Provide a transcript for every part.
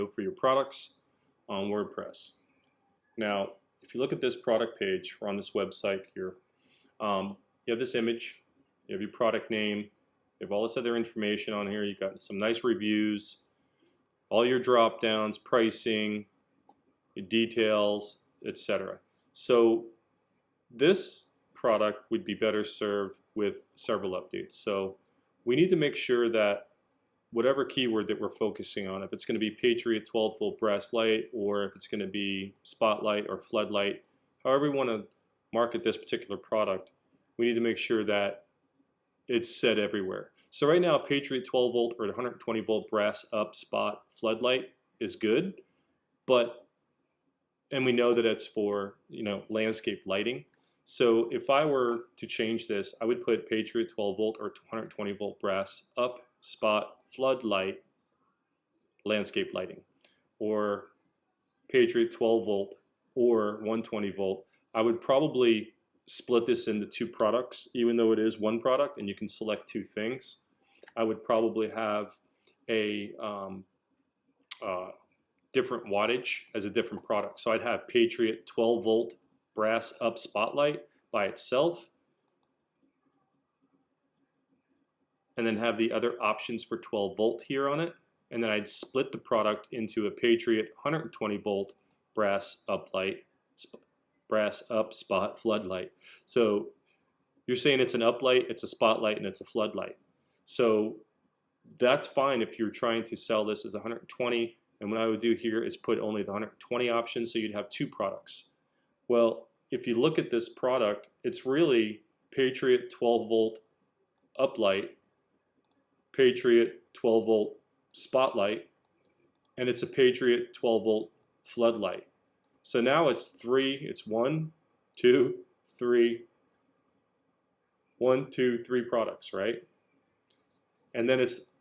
for your products on WordPress. Now, if you look at this product page or on this website here, you have this image, you have your product name, you have all this other information on here. You've got some nice reviews, all your drop downs, pricing, your details, etc. So this product would be better served with several updates. So we need to make sure that whatever keyword that we're focusing on, if it's going to be Patriot 12-volt brass light, or if it's going to be Spotlight or Floodlight, however we want to market this particular product, we need to make sure that it's said everywhere. So right now, Patriot 12-volt or 120-volt brass up spot floodlight is good, and we know that it's for landscape lighting. So if I were to change this, I would put Patriot 12-volt or 120-volt brass up spot floodlight landscape lighting, or Patriot 12-volt or 120-volt. I would probably split this into two products, even though it is one product and you can select two things. I would probably have a different wattage as a different product. So I'd have Patriot 12-volt brass up spotlight by itself, and then have the other options for 12-volt here on it, and then I'd split the product into a Patriot 120-volt brass up light, brass up spot floodlight. So you're saying it's an uplight, it's a spotlight, and it's a floodlight. So that's fine if you're trying to sell this as 120, and what I would do here is put only the 120 option, so you'd have two products. Well, if you look at this product, it's really Patriot 12-volt uplight, Patriot 12-volt spotlight, and it's a Patriot 12-volt floodlight. So now it's one, two, three products, right? And then it's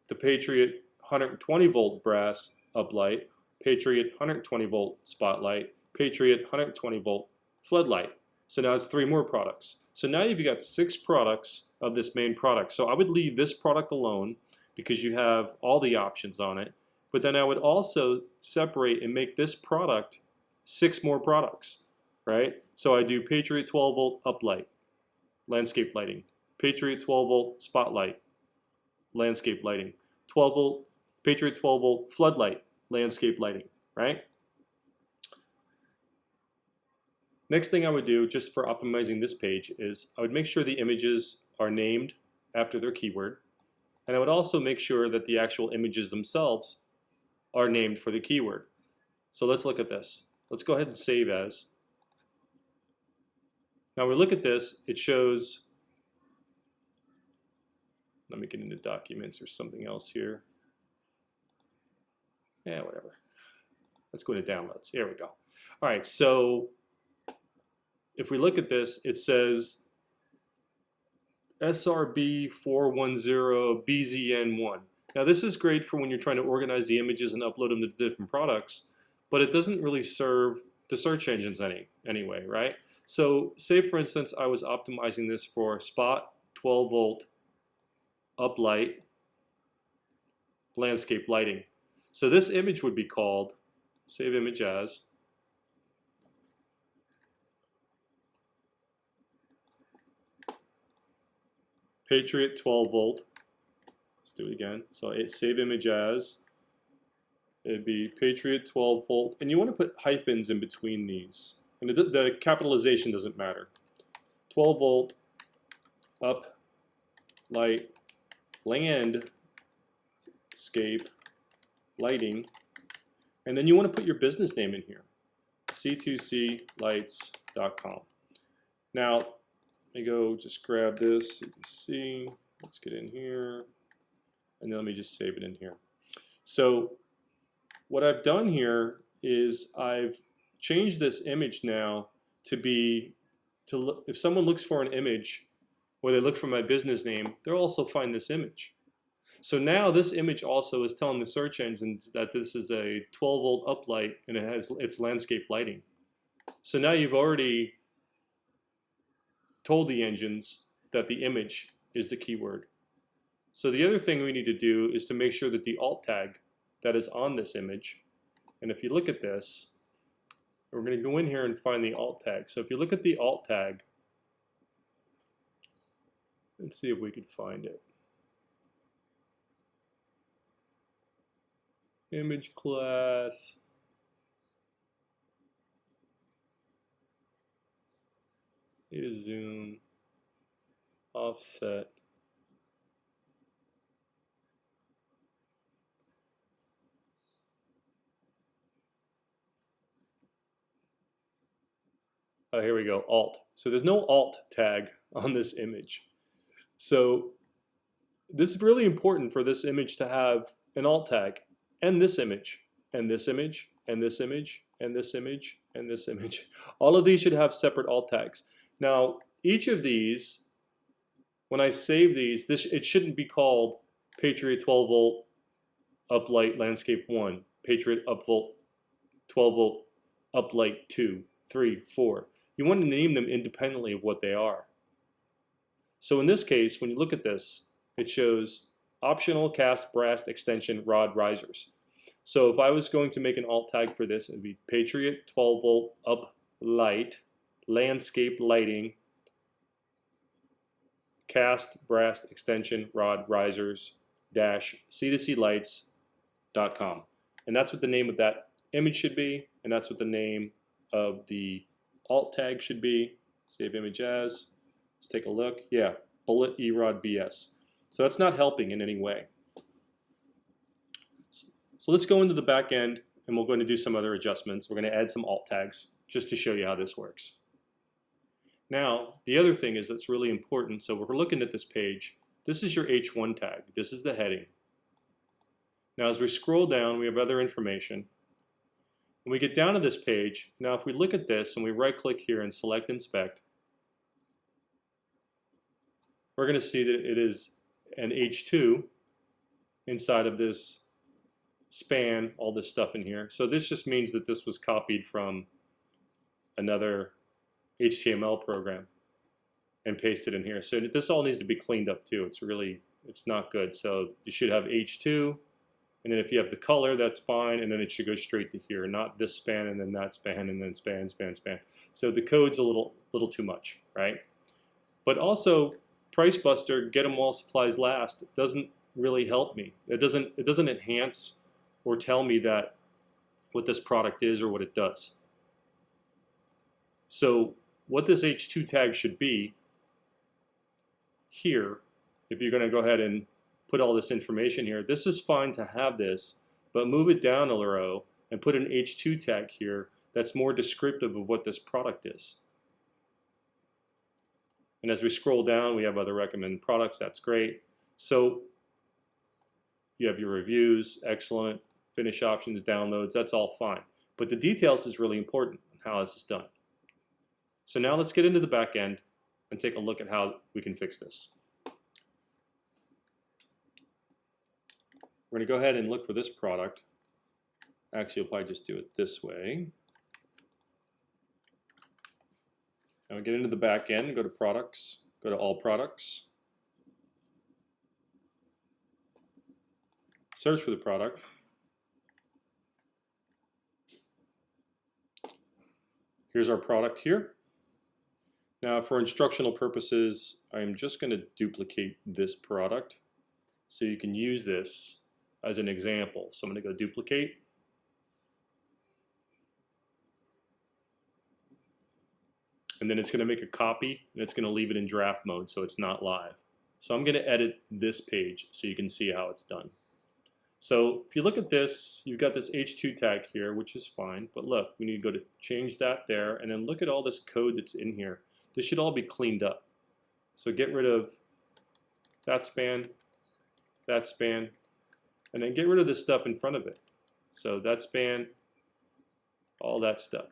the Patriot 120-volt brass uplight, Patriot 120-volt spotlight, Patriot 120-volt floodlight. So now it's 3 more products. So now you've got 6 products of this main product. So I would leave this product alone because you have all the options on it. But then I would also separate and make this product 6 more products, right? So I do Patriot 12-volt uplight, landscape lighting, Patriot 12-volt spotlight, landscape lighting, 12-volt, Patriot 12-volt floodlight, landscape lighting, right? Next thing I would do, just for optimizing this page, is I would make sure the images are named after their keyword, and I would also make sure that the actual images themselves are named for the keyword. So let's look at this. Let's go ahead and save as. Now we look at this, it shows, let me get into documents or something else here. Yeah, whatever. Let's go into downloads. Here we go. All right, so if we look at this, it says SRB410BZN1. Now this is great for when you're trying to organize the images and upload them to different products, but it doesn't really serve the search engines anyway, right? So say for instance I was optimizing this for spot 12-volt uplight landscape lighting. So this image would be called, save image as, Patriot 12-volt. Let's do it again. So save image as, it'd be Patriot 12-volt, and you want to put hyphens in between these. And the capitalization doesn't matter. 12-volt up light landscape lighting, and then you want to put your business name in here, c2clights.com. Now let me go just grab this, CTC, let's get in here, and then let me just save it in here. So what I've done here is I've changed this image now to be, if someone looks for an image or they look for my business name, they'll also find this image. So now this image also is telling the search engines that this is a 12-volt uplight and it's landscape lighting. So now you've already told the engines that the image is the keyword. So the other thing we need to do is to make sure that the alt tag that is on this image. And if you look at this, we're going to go in here and find the alt tag. So if you look at the alt tag, let's see if we could find it. Image class. Is zoom, offset. Oh, here we go, alt. So there's no alt tag on this image. So this is really important for this image to have an alt tag, and this image, and this image, and this image, and this image, and this image. All of these should have separate alt tags. Now, each of these, when I save these, it shouldn't be called Patriot 12 volt uplight landscape 1, Patriot upvolt 12 volt uplight 2, 3, 4. You want to name them independently of what they are. So in this case, when you look at this, it shows optional cast brass extension rod risers. So if I was going to make an alt tag for this, it would be Patriot 12 volt uplight landscape lighting cast brass extension rod risers -c2c lights.com. And that's what the name of that image should be, and that's what the name of the alt tag should be. Save image as. Let's take a look. Yeah, bullet erod BS. So that's not helping in any way. So let's go into the back end, and we're going to do some other adjustments. We're going to add some alt tags just to show you how this works. Now, the other thing is that's really important. So we're looking at this page. This is your H1 tag. This is the heading. Now, as we scroll down, we have other information. When we get down to this page, now if we look at this and we right-click here and select Inspect, we're going to see that it is an H2 inside of this span, all this stuff in here. So this just means that this was copied from another HTML program and pasted in here. So this all needs to be cleaned up too. It's not good. So you should have H2, and then if you have the color, that's fine, and then it should go straight to here, not this span and then that span and then span, span, span. So the code's a little too much, right? But also, Price Buster, get them while supplies last, doesn't really help me. It doesn't enhance or tell me that what this product is or what it does. So what this H2 tag should be here, if you're going to go ahead and put all this information here, this is fine to have this, but move it down a row and put an H2 tag here that's more descriptive of what this product is. And as we scroll down, we have other recommended products. That's great. So you have your reviews, excellent, finish options, downloads, that's all fine. But the details is really important. How is this done? So now let's get into the back end and take a look at how we can fix this. We're going to go ahead and look for this product. Actually, I'll probably just do it this way. Now we get into the back end, go to products, go to all products, search for the product. Here's our product here. Now for instructional purposes, I'm just going to duplicate this product so you can use this as an example. So I'm going to go duplicate. And then it's going to make a copy, and it's going to leave it in draft mode so it's not live. So I'm going to edit this page so you can see how it's done. So if you look at this, you've got this H2 tag here, which is fine. But look, we need to go to change that there, and then look at all this code that's in here. This should all be cleaned up. So get rid of that span, and then get rid of this stuff in front of it. So that span, all that stuff.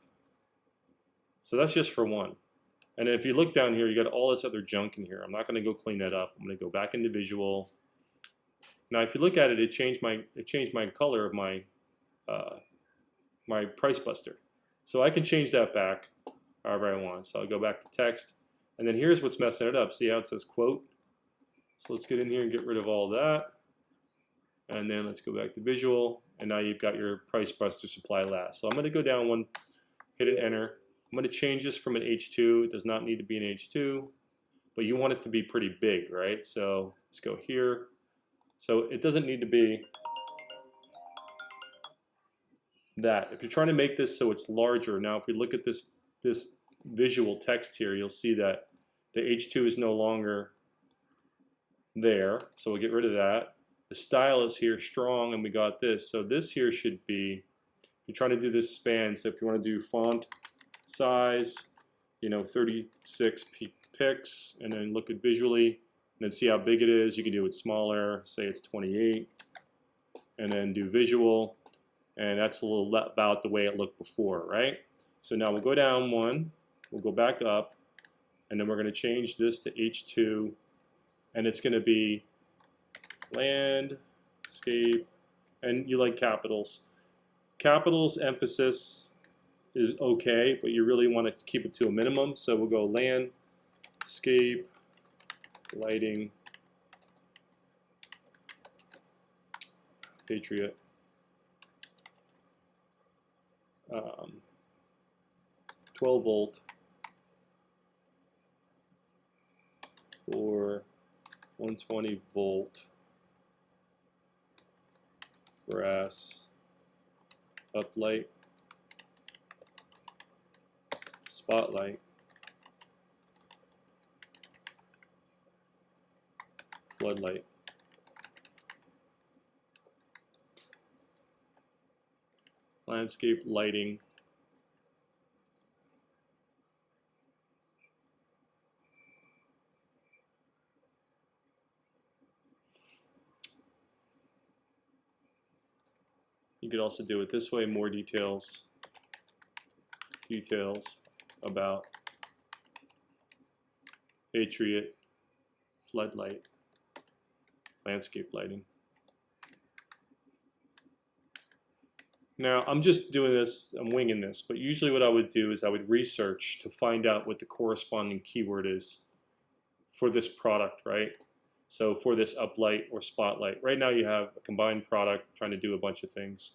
So that's just for one. And then if you look down here, you got all this other junk in here. I'm not going to go clean that up. I'm going to go back into Visual. Now, if you look at it, it changed my color of my my Price Buster. So I can change that back however I want. So I'll go back to text, and then here's what's messing it up. See how it says quote? So let's get in here and get rid of all that. And then let's go back to visual, and now you've got your price buster supply last. So I'm going to go down one, hit an enter. I'm going to change this from an H2. It does not need to be an H2, but you want it to be pretty big, right? So let's go here. So it doesn't need to be that. If you're trying to make this so it's larger, now if we look at this visual text here, you'll see that the H2 is no longer there. So we'll get rid of that. The style is here strong, and we got this. So this here should be, if you're trying to do this span, so if you want to do font size, 36 pixels, and then look at visually, and then see how big it is. You can do it smaller, say it's 28, and then do visual, and that's a little about the way it looked before, right? So now we'll go down one, we'll go back up, and then we're going to change this to H2, and it's going to be landscape, and you like capitals. Capitals emphasis is okay, but you really want to keep it to a minimum. So we'll go landscape lighting Patriot 12 volt for 120 volt brass uplight spotlight floodlight. Landscape lighting you could also do it this way, more details about Patriot floodlight landscape lighting. Now I'm just doing this, I'm winging this, but usually what I would do is I would research to find out what the corresponding keyword is for this product, right? So for this uplight or spotlight, right now you have a combined product trying to do a bunch of things.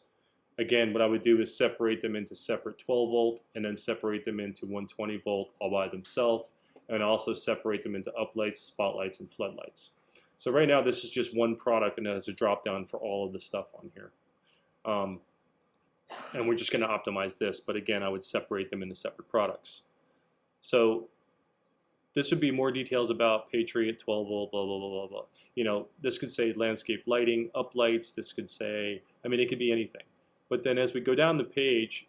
Again, what I would do is separate them into separate 12 volt and then separate them into 120 volt all by themselves, and also separate them into uplights, spotlights, and floodlights. So right now this is just one product, and it has a drop down for all of the stuff on here. And we're just going to optimize this, but again, I would separate them into separate products. So this would be more details about Patriot 12 volt, blah, blah, blah, blah, blah. This could say landscape lighting, uplights. This could say, it could be anything. But then as we go down the page,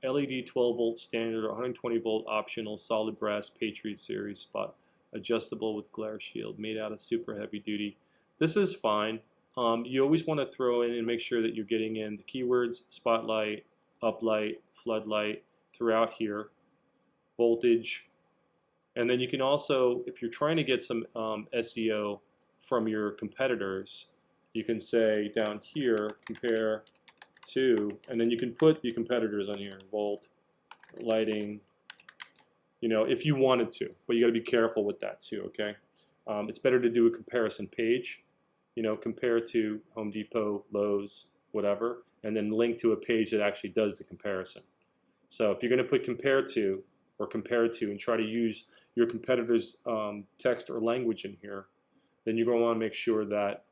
LED 12 volt standard, 120 volt optional, solid brass Patriot series spot, adjustable with glare shield, made out of super heavy duty. This is fine. You always want to throw in and make sure that you're getting in the keywords, spotlight, uplight, floodlight throughout here, voltage. And then you can also, if you're trying to get some SEO from your competitors, you can say down here, compare to, and then you can put the competitors on here, volt, lighting, if you wanted to, but you got to be careful with that too, okay? It's better to do a comparison page, compare to Home Depot, Lowe's, whatever, and then link to a page that actually does the comparison. So if you're going to put compare to or compare to and try to use your competitor's text or language in here, then you're going to want to make sure that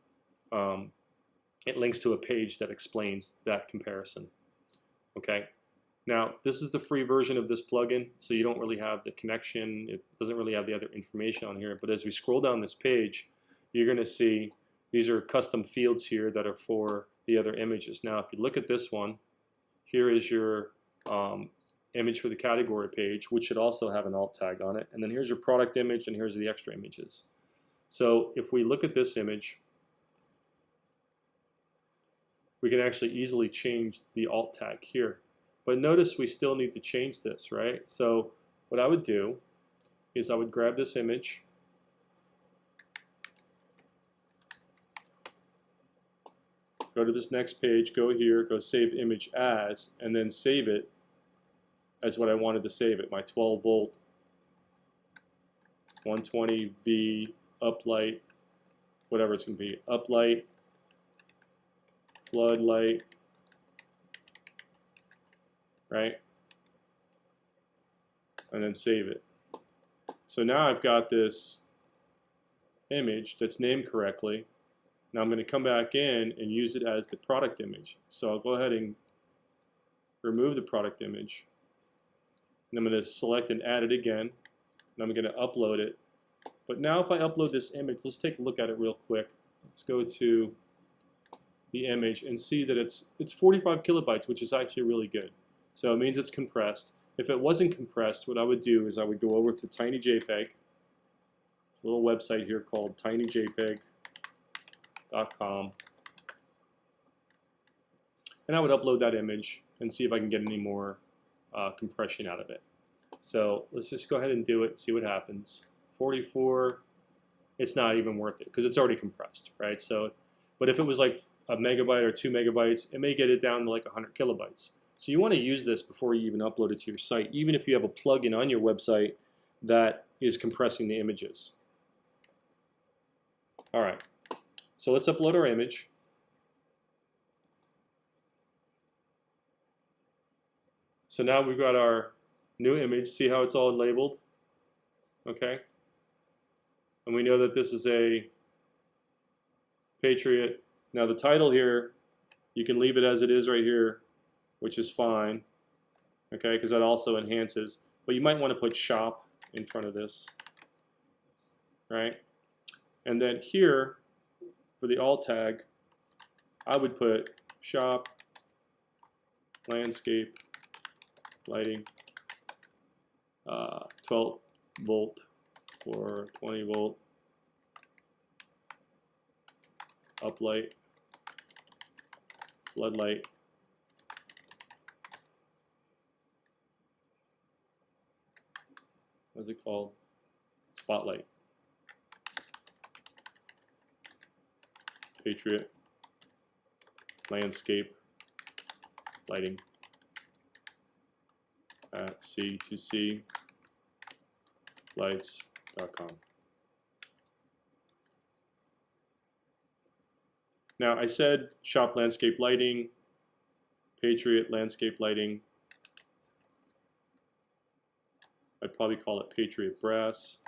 it links to a page that explains that comparison. Okay. Now this is the free version of this plugin, so you don't really have the connection. It doesn't really have the other information on here. But as we scroll down this page, you're going to see these are custom fields here that are for the other images. Now, if you look at this one, here is your image for the category page, which should also have an alt tag on it. And then here's your product image, and here's the extra images. So if we look at this image, we can actually easily change the alt tag here. But notice we still need to change this, right? So what I would do is I would grab this image, go to this next page, go here, go save image as, and then save it as what I wanted to save it, my 12 volt 120V uplight, whatever it's going to be, uplight floodlight, right? And then save it. So now I've got this image that's named correctly. Now I'm going to come back in and use it as the product image. So I'll go ahead and remove the product image. And I'm going to select and add it again. And I'm going to upload it. But now if I upload this image, let's take a look at it real quick. Let's go to the image and see that it's 45 kilobytes, which is actually really good. So it means it's compressed. If it wasn't compressed, what I would do is I would go over to TinyJPEG. There's a little website here called tinyjpeg.com. And I would upload that image and see if I can get any more compression out of it. So let's just go ahead and do it, see what happens. 44, it's not even worth it because it's already compressed, right? So, but if it was like a megabyte or 2 megabytes, it may get it down to like 100 kilobytes. So you want to use this before you even upload it to your site, even if you have a plugin on your website that is compressing the images. All right, so let's upload our image. So now we've got our new image. See how it's all labeled? Okay. And we know that this is a Patriot. Now the title here, you can leave it as it is right here, which is fine, okay, because that also enhances. But you might want to put shop in front of this, right? And then here, for the alt tag, I would put shop, landscape, lighting, 12 volt or 20 volt, uplight, floodlight, what's it called? Spotlight. Patriot. Landscape. Lighting. At C2C. Lights.com. Now I said shop landscape lighting, Patriot landscape lighting. I'd probably call it Patriot brass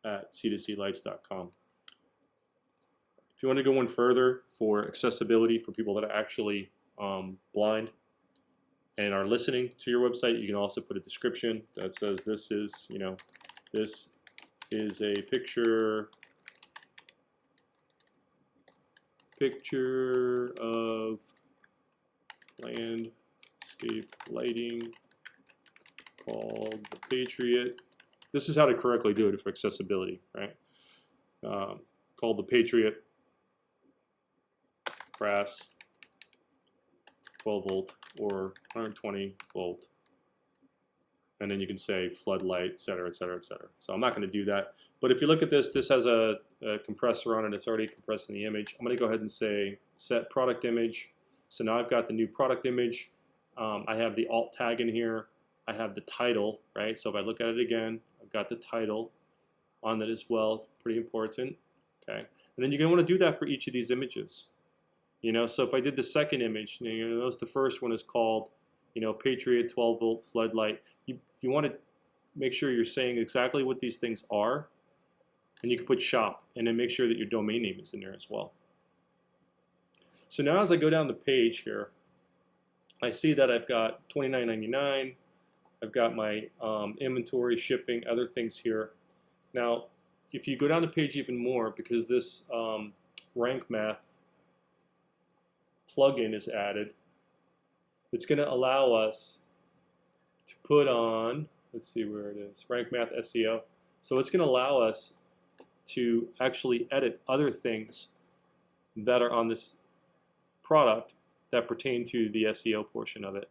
at c2clights.com. If you want to go one further for accessibility for people that are actually blind and are listening to your website, you can also put a description that says this is, this is a picture of landscape lighting called the Patriot. This is how to correctly do it for accessibility, right? Called the Patriot brass 12 volt or 120 volt. And then you can say floodlight, et cetera, et cetera, et cetera. So I'm not going to do that. But if you look at this, this has a compressor on it. It's already compressing the image. I'm going to go ahead and say set product image. So now I've got the new product image. I have the alt tag in here. I have the title, right? So if I look at it again, I've got the title on it as well. Pretty important, okay? And then you're going to want to do that for each of these images. So if I did the second image, notice the first one is called, Patriot 12 volt floodlight. You want to make sure you're saying exactly what these things are, and you can put shop, and then make sure that your domain name is in there as well. So now as I go down the page here, I see that I've got $29.99. I've got my inventory, shipping, other things here. Now, if you go down the page even more, because this Rank Math plugin is added, it's going to allow us to put on, let's see where it is, Rank Math SEO. So it's going to allow us to actually edit other things that are on this product that pertain to the SEO portion of it.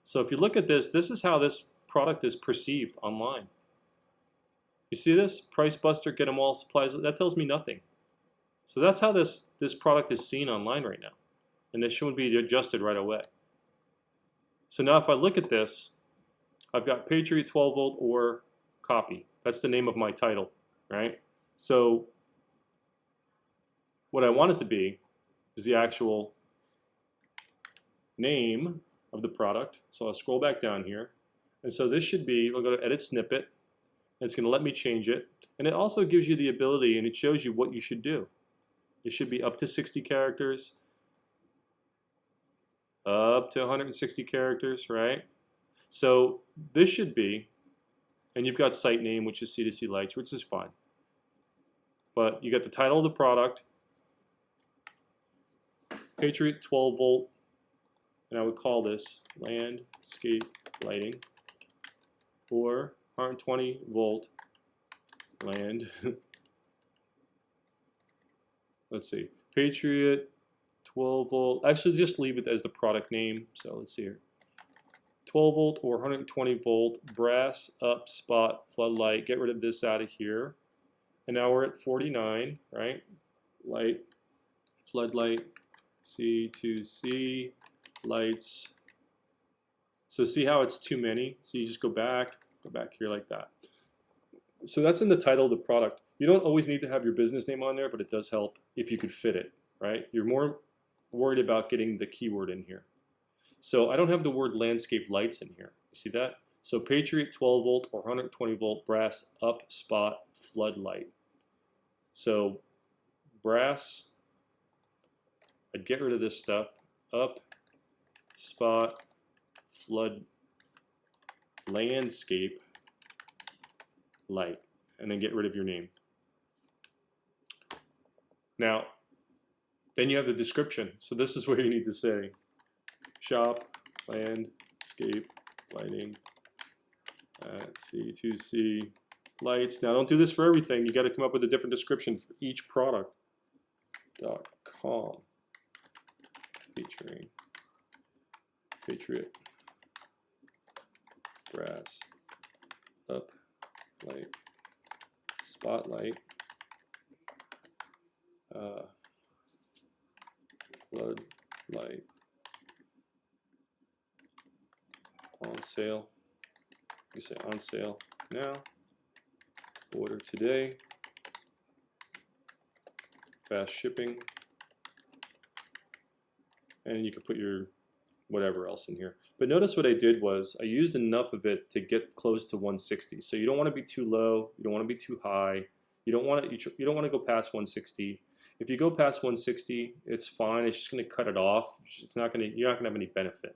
So if you look at this, this is how this product is perceived online. You see this? Price Buster, get them all supplies. That tells me nothing. So that's how this product is seen online right now. And this shouldn't be adjusted right away. So now if I look at this, I've got Patriot 12 volt or copy. That's the name of my title, right? So what I want it to be is the actual name of the product. So I'll scroll back down here. And so this should be, we'll go to edit snippet, and it's going to let me change it. And it also gives you the ability, and it shows you what you should do. It should be up to 60 characters, up to 160 characters, right? So this should be, and you've got site name, which is C2C Lights, which is fine. But you got the title of the product, Patriot 12 volt, and I would call this landscape lighting, or 120 volt land. Let's see, Patriot 12 volt. Actually, just leave it as the product name. So let's see here. 12 volt or 120 volt brass up spot floodlight. Get rid of this out of here. And now we're at 49, right? Light, floodlight, C2C, lights. So see how it's too many? So you just go back here like that. So that's in the title of the product. You don't always need to have your business name on there, but it does help if you could fit it, right? You're more worried about getting the keyword in here. So I don't have the word landscape lights in here. You see that? So Patriot 12 volt or 120 volt brass up spot floodlight. So brass, I'd get rid of this stuff. Up spot flood landscape light, and then get rid of your name. Now, then you have the description. So this is where you need to say shop landscape lighting at C2C lights. Now, don't do this for everything. You got to come up with a different description for each product. .com featuring Patriot brass up light spotlight floodlight on sale. You say on sale now, order today, fast shipping, and you can put your whatever else in here. But notice what I did was I used enough of it to get close to 160. So you don't want to be too low, you don't want to be too high, you don't want to go past 160. If you go past 160, it's fine. It's just going to cut it off. It's not going to, you're not going to have any benefit.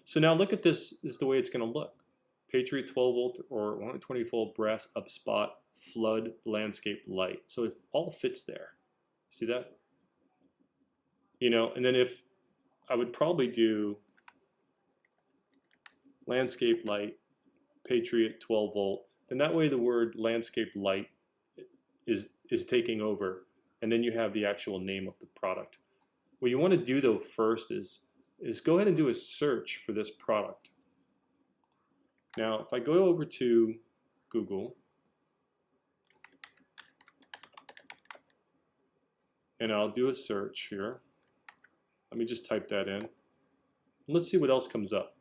So now look at this. This is the way it's going to look. Patriot 12 volt or 120 volt brass up spot flood landscape light. So it all fits there. See that? You know, and then if I would probably do landscape light, Patriot 12 volt, and that way the word landscape light is taking over, and then you have the actual name of the product. What you want to do though first is go ahead and do a search for this product. Now, if I go over to Google, and I'll do a search here. Let me just type that in. Let's see what else comes up.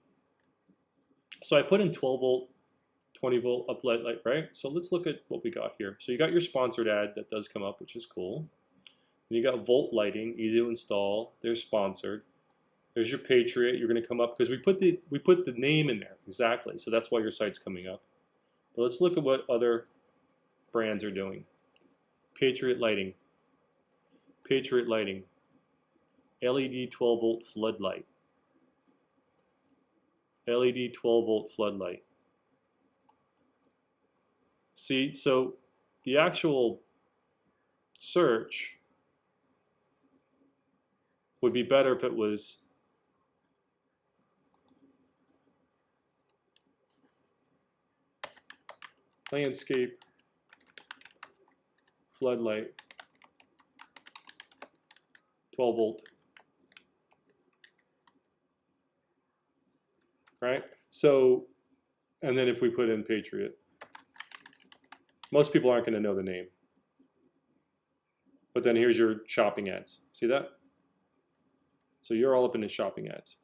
So I put in 12 volt, 20 volt uplight light, right? So let's look at what we got here. So you got your sponsored ad that does come up, which is cool. And you got volt lighting, easy to install. They're sponsored. There's your Patriot. You're going to come up because we put the name in there exactly. So that's why your site's coming up. But let's look at what other brands are doing. Patriot lighting. Patriot lighting. LED 12 volt floodlight. LED 12 volt floodlight. See, so the actual search would be better if it was landscape floodlight 12 volt. Right? So, and then if we put in Patriot, most people aren't going to know the name. But then here's your shopping ads. See that? So you're all up in the shopping ads.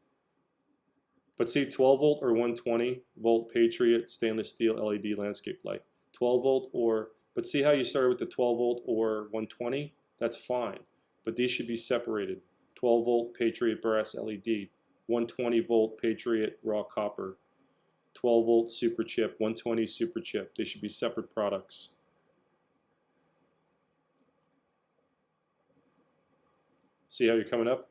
But see, 12 volt or 120 volt Patriot stainless steel LED landscape light. 12 volt or, but see how you started with the 12 volt or 120? That's fine. but these should be separated. 12 volt Patriot brass LED, 120 volt Patriot raw copper, 12 volt super chip, 120 super chip. They should be separate products. See how you're coming up?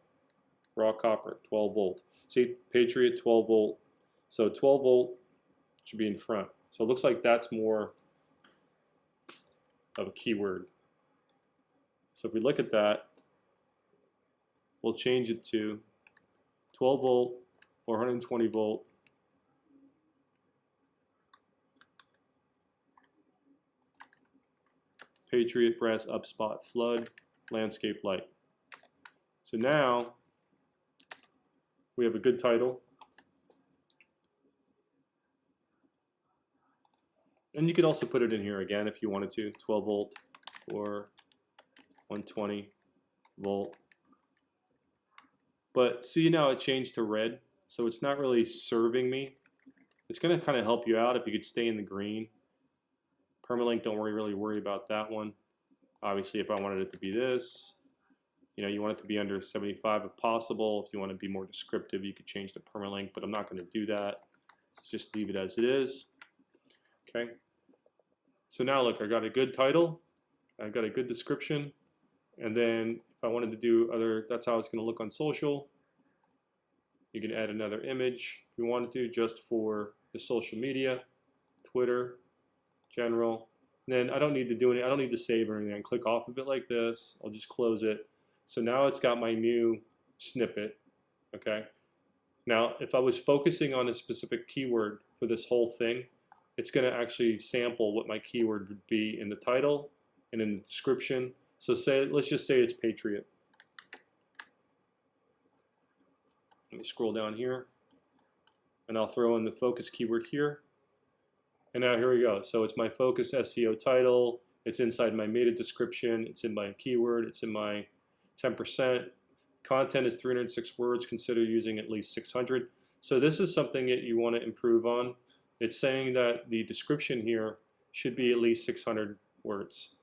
Raw copper, 12 volt. See, Patriot 12 volt. So 12 volt should be in front. So it looks like that's more of a keyword. So if we look at that, we'll change it to 12 volt or 120 volt. Patriot brass upspot flood landscape light. So now we have a good title. And you could also put it in here again if you wanted to, 12 volt or 120 volt. But see, now it changed to red, so it's not really serving me. It's going to kind of help you out if you could stay in the green. Permalink, don't really worry about that one. Obviously, if I wanted it to be this, you know, you want it to be under 75 if possible. If you want to be more descriptive, you could change the permalink, but I'm not going to do that. So just leave it as it is. Okay. So now look, I got a good title, I got a good description, and then if I wanted to do other, that's how it's going to look on social. You can add another image if you wanted to, just for the social media, Twitter, general. And then I don't need to do any, I don't need to save or anything. I click off of it like this. I'll just close it. So now it's got my new snippet. Okay. Now, if I was focusing on a specific keyword for this whole thing, it's going to actually sample what my keyword would be in the title and in the description. So say, let's just say it's Patriot. Let me scroll down here, and I'll throw in the focus keyword here. And now here we go. So it's my focus SEO title. It's inside my meta description. It's in my keyword. It's in my 10%. Content is 306 words. Consider using at least 600. So this is something that you want to improve on. It's saying that the description here should be at least 600 words.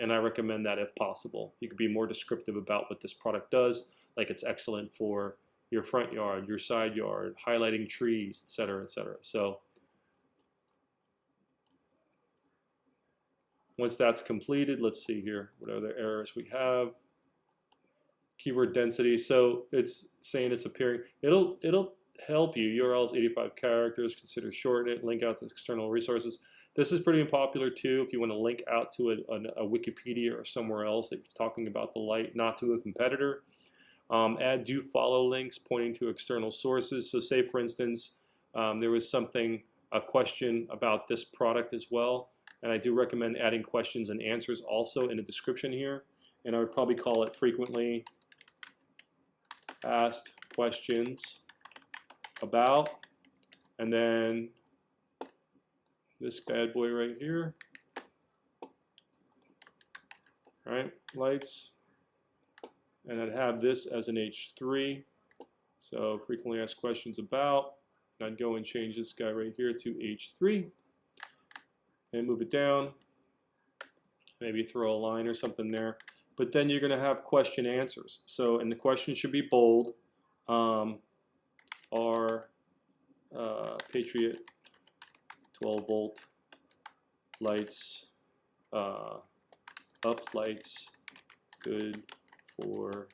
And I recommend that if possible. You could be more descriptive about what this product does, like it's excellent for your front yard, your side yard, highlighting trees, etc., etc. So once that's completed, let's see here, what other errors we have. Keyword density, so it's saying it's appearing, it'll help you. URL is 85 characters, consider shorten it, link out to external resources. This is pretty popular too if you want to link out to a Wikipedia or somewhere else that's talking about the light, not to a competitor. Add do follow links pointing to external sources. So say for instance, there was a question about this product as well, and I do recommend adding questions and answers also in the description here. And I would probably call it frequently asked questions about, and then this bad boy right here, right, lights, and I'd have this as an H3, so frequently asked questions about, and I'd go and change this guy right here to H3, and move it down, maybe throw a line or something there, but then you're going to have question answers, so, and the question should be bold, are Patriot 12 volt lights, up lights, good for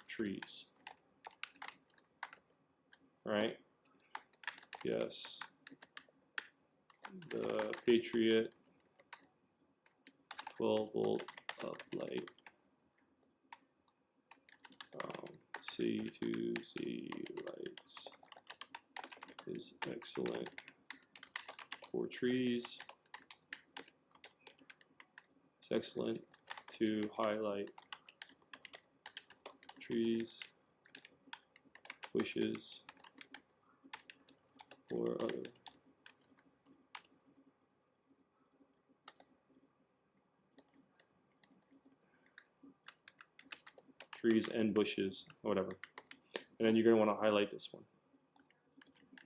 trees? Right? Yes. The Patriot 12 volt up light, C2C lights is excellent for trees. It's excellent to highlight trees, bushes, or other trees and bushes, or whatever. And then you're going to want to highlight this one.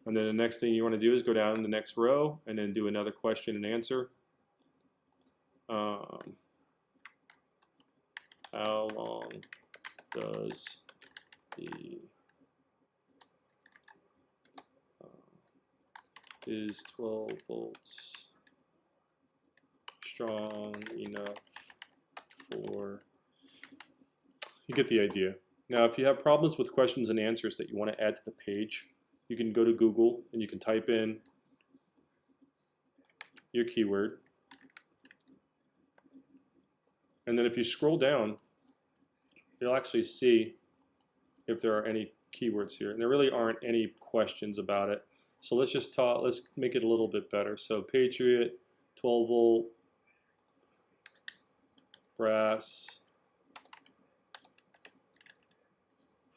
And then the next thing you want to do is go down in the next row and then do another question and answer. How long does the is 12 volts strong enough for, you get the idea. Now if you have problems with questions and answers that you want to add to the page, you can go to Google and you can type in your keyword, and then if you scroll down you'll actually see if there are any keywords here, and there really aren't any questions about it. So let's just talk, let's make it a little bit better. So Patriot, 12 volt, brass,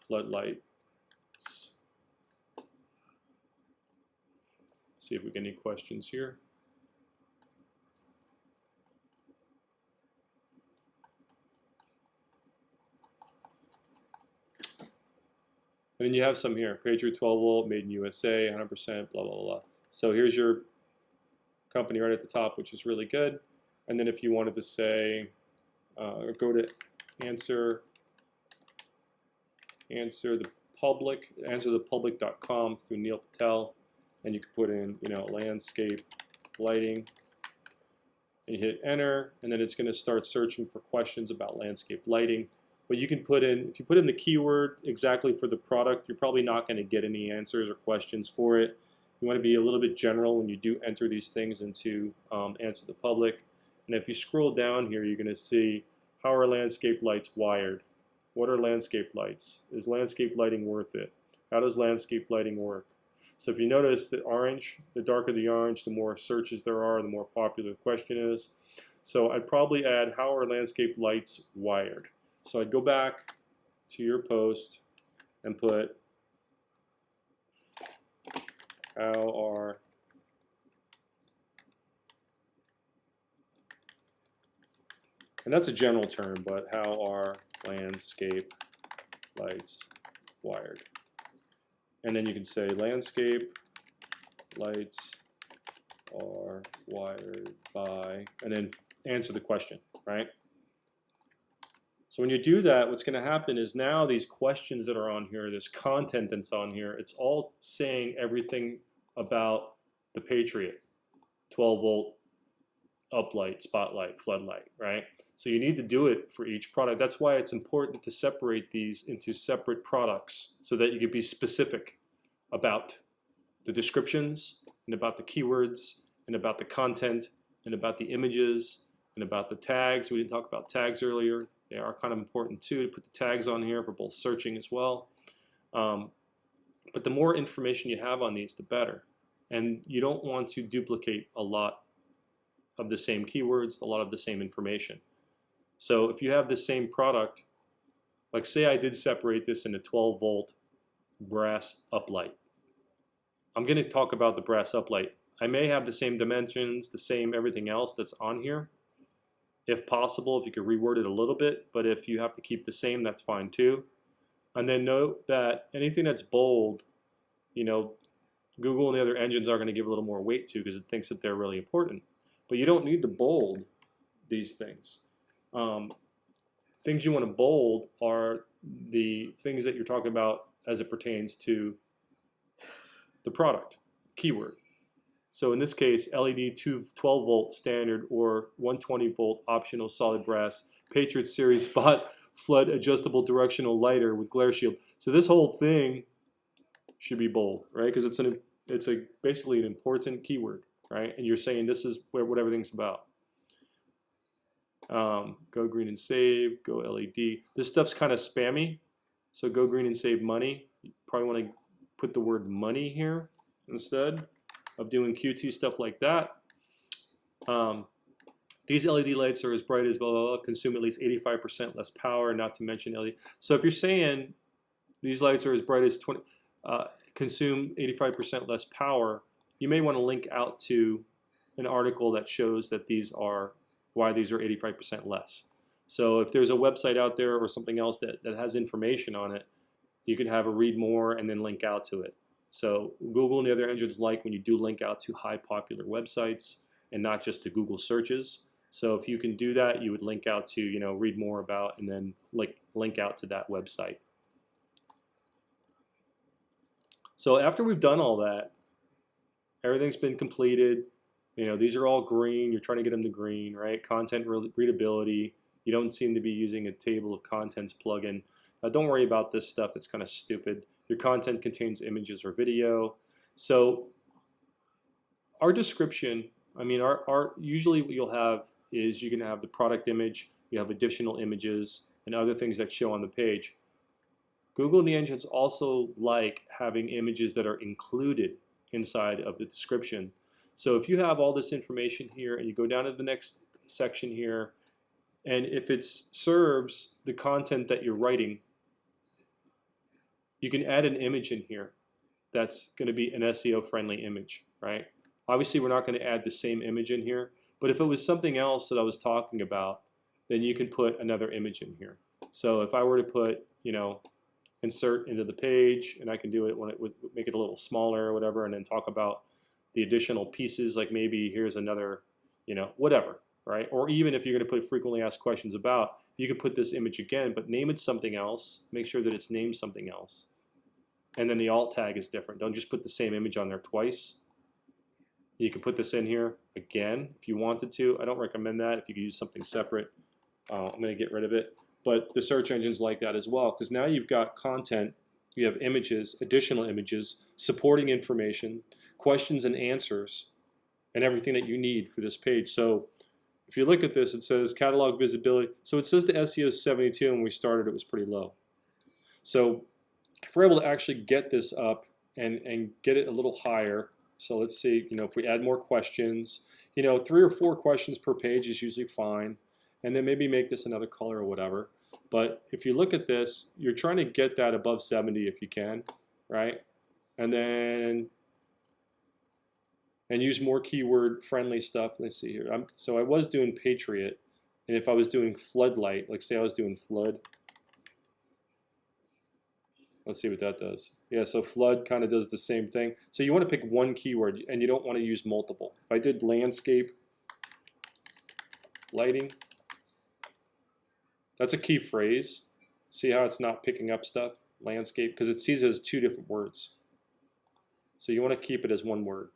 floodlights. See if we get any questions here. And then you have some here, Patriot 12 volt, made in USA, 100%, blah, blah, blah. So here's your company right at the top, which is really good. And then if you wanted to say, go to answer the public.com through Neil Patel, and you can put in, landscape lighting, and you hit enter, and then it's going to start searching for questions about landscape lighting. But you can put in, if you put in the keyword exactly for the product, you're probably not going to get any answers or questions for it. You want to be a little bit general when you do enter these things into answer the public. And if you scroll down here, you're going to see, how are landscape lights wired? What are landscape lights? Is landscape lighting worth it? How does landscape lighting work? So if you notice the orange, the darker the orange, the more searches there are, the more popular the question is. So I'd probably add, how are landscape lights wired? So I'd go back to your post and put, how are and that's a general term, but how are landscape lights wired? And then you can say landscape lights are wired by, and then answer the question, right? So when you do that, what's going to happen is now these questions that are on here, this content that's on here, it's all saying everything about the Patriot, 12 volt uplight, spotlight, floodlight, right? So you need to do it for each product. That's why it's important to separate these into separate products so that you can be specific about the descriptions and about the keywords and about the content and about the images and about the tags. We didn't talk about tags earlier. They are kind of important too, to put the tags on here for both searching as well. But the more information you have on these, the better. And you don't want to duplicate a lot of the same keywords, a lot of the same information. So if you have the same product, like say I did separate this into 12 volt brass uplight. I'm going to talk about the brass uplight. I may have the same dimensions, the same everything else that's on here. If possible, if you could reword it a little bit, but if you have to keep the same, that's fine too. And then note that anything that's bold, Google and the other engines are going to give a little more weight to because it thinks that they're really important. But you don't need to bold these things. Things you want to bold are the things that you're talking about as it pertains to the product, keyword. So in this case, LED 12 volt standard or 120 volt optional solid brass Patriot series spot flood adjustable directional lighter with glare shield. So this whole thing should be bold, right? Because it's basically an important keyword, right? And you're saying this is what everything's about. Go green and save, go LED. This stuff's kind of spammy, so go green and save money. You probably want to put the word money here instead of doing QT stuff like that. These LED lights are as bright as blah, blah, blah, consume at least 85% less power, not to mention LED. So if you're saying these lights are as bright as consume 85% less power, you may want to link out to an article that shows that why these are 85% less. So if there's a website out there or something else that has information on it, you could have a read more and then link out to it. So Google and the other engines like when you do link out to high popular websites and not just to Google searches. So if you can do that, you would link out to, read more about, and then link out to that website. So after we've done all that, everything's been completed. These are all green. You're trying to get them to green, right? Content readability. You don't seem to be using a table of contents plugin. Now, don't worry about this stuff. That's kind of stupid. Your content contains images or video. So our description, usually what you'll have is you can have the product image, you have additional images, and other things that show on the page. Google and the engines also like having images that are included inside of the description. So if you have all this information here and you go down to the next section here, and if it serves the content that you're writing, you can add an image in here that's going to be an SEO friendly image, right? Obviously we're not going to add the same image in here, but if it was something else that I was talking about, then you can put another image in here. So if I were to put, insert into the page, and I can do it when it would make it a little smaller or whatever, and then talk about the additional pieces, like maybe here's another, whatever, right? Or even if you're going to put frequently asked questions about, you could put this image again, but name it something else. Make sure that it's named something else. And then the alt tag is different. Don't just put the same image on there twice. You can put this in here again if you wanted to. I don't recommend that. If you could use something separate, I'm going to get rid of it. But the search engines like that as well, because now you've got content, you have images, additional images, supporting information, questions and answers, and everything that you need for this page. So if you look at this, it says catalog visibility. So it says the SEO is 72, and when we started it was pretty low. So if we're able to actually get this up and get it a little higher, so let's see, if we add more questions, 3 or 4 questions per page is usually fine. And then maybe make this another color or whatever. But if you look at this, you're trying to get that above 70 if you can, right? And then use more keyword friendly stuff. Let's see here. So I was doing Patriot, and if I was doing floodlight, like say I was doing flood, let's see what that does. Yeah, so flood kind of does the same thing. So you want to pick one keyword, and you don't want to use multiple. If I did landscape, lighting, that's a key phrase. See how it's not picking up stuff? Landscape, because it sees it as 2 different words. So you want to keep it as 1 word.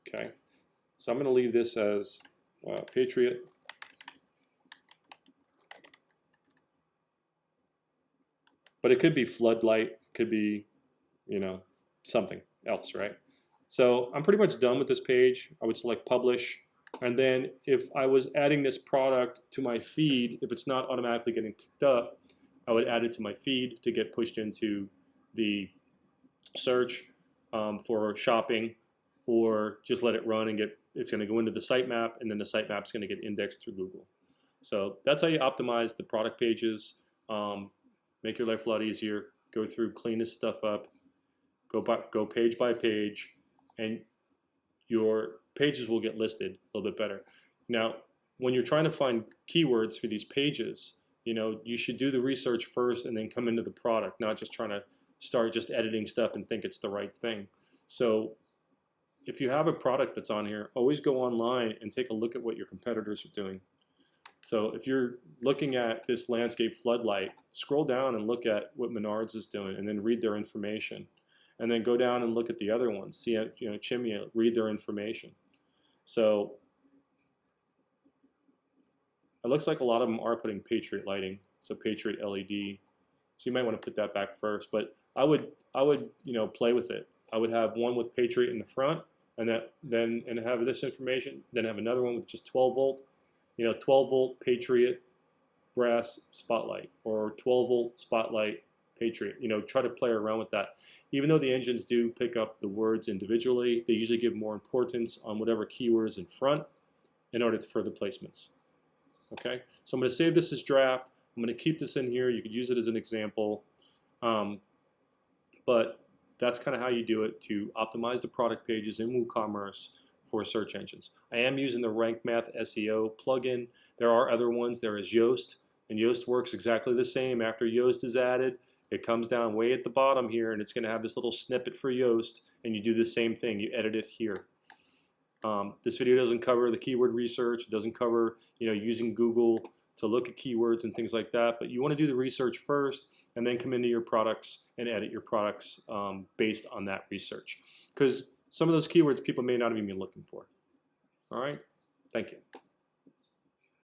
Okay, so I'm going to leave this as Patriot. But it could be floodlight, could be, something else, right? So I'm pretty much done with this page. I would select publish. And then if I was adding this product to my feed, if it's not automatically getting picked up, I would add it to my feed to get pushed into the search for shopping, or just let it run and it's going to go into the sitemap, and then the sitemap's going to get indexed through Google. So that's how you optimize the product pages. Make your life a lot easier. Go through, clean this stuff up, go page by page, and your pages will get listed a little bit better. Now, when you're trying to find keywords for these pages, you should do the research first and then come into the product, not just trying to start just editing stuff and think it's the right thing. So if you have a product that's on here, always go online and take a look at what your competitors are doing. So if you're looking at this landscape floodlight, scroll down and look at what Menards is doing, and then read their information. And then go down and look at the other ones. See, Chimia, read their information. So it looks like a lot of them are putting Patriot lighting, so Patriot LED. So you might want to put that back first. But I would play with it. I would have one with Patriot in the front, and have this information. Then have another one with just 12 volt. 12 volt Patriot brass spotlight, or 12 volt spotlight Patriot. Try to play around with that. Even though the engines do pick up the words individually, they usually give more importance on whatever keywords in front in order to further placements. Okay, so I'm going to save this as draft. I'm going to keep this in here. You could use it as an example, but that's kind of how you do it to optimize the product pages in WooCommerce for search engines. I am using the Rank Math SEO plugin. There are other ones. There is Yoast, and Yoast works exactly the same. After Yoast is added, it comes down way at the bottom here, and it's going to have this little snippet for Yoast, and you do the same thing. You edit it here. This video doesn't cover the keyword research. It doesn't cover using Google to look at keywords and things like that. But you want to do the research first and then come into your products and edit your products based on that research. Because some of those keywords people may not even be looking for. All right, thank you.